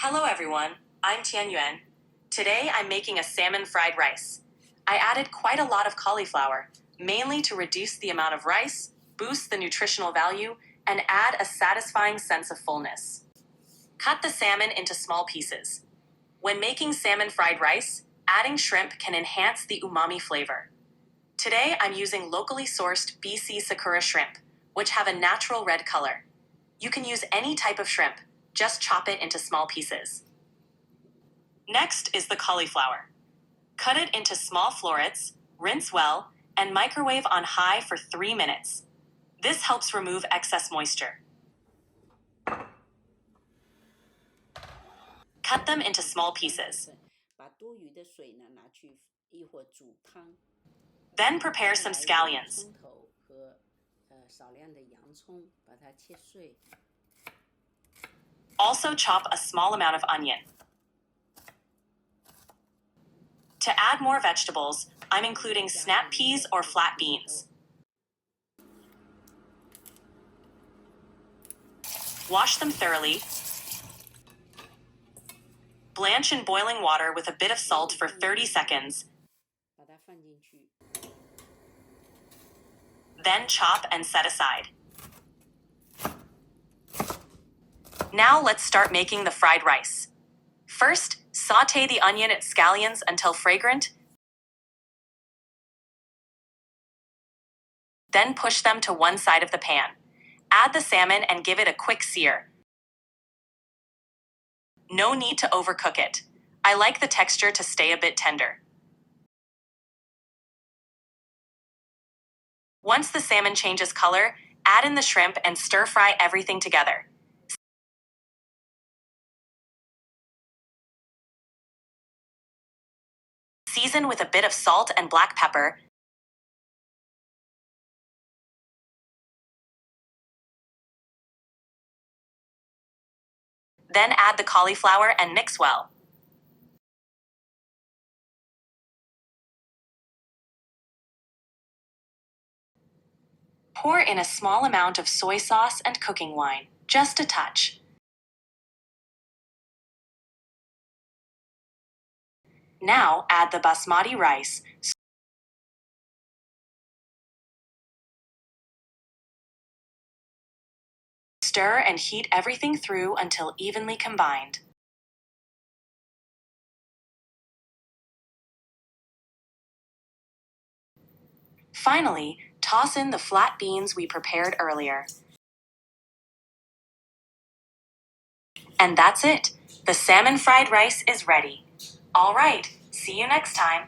Hello everyone, I'm Tianyuan. Today I'm making a salmon fried rice. I added quite a lot of cauliflower, mainly to reduce the amount of rice, boost the nutritional value, and add a satisfying sense of fullness. Cut the salmon into small pieces. When making salmon fried rice, adding shrimp can enhance the umami flavor. Today I'm using locally sourced BC Sakura shrimp, which have a natural red color. You can use any type of shrimp, just chop it into small pieces. Next is the cauliflower. Cut it into small florets, rinse well, and microwave on high for 3 minutes. This helps remove excess moisture. Cut them into small pieces. Then prepare some scallions. Also chop a small amount of onion. To add more vegetables, I'm including snap peas or flat beans. Wash them thoroughly. Blanch in boiling water with a bit of salt for 30 seconds. Then chop and set aside. Now let's start making the fried rice. First, sauté the onion and scallions until fragrant. Then push them to one side of the pan. Add the salmon and give it a quick sear. No need to overcook it. I like the texture to stay a bit tender. Once the salmon changes color, add in the shrimp and stir-fry everything together. Season with a bit of salt and black pepper. Then add the cauliflower and mix well. Pour in a small amount of soy sauce and cooking wine, just a touch. Now add the basmati rice. Stir and heat everything through until evenly combined. Finally, toss in the flat beans we prepared earlier. And that's it. The salmon fried rice is ready. All right, see you next time.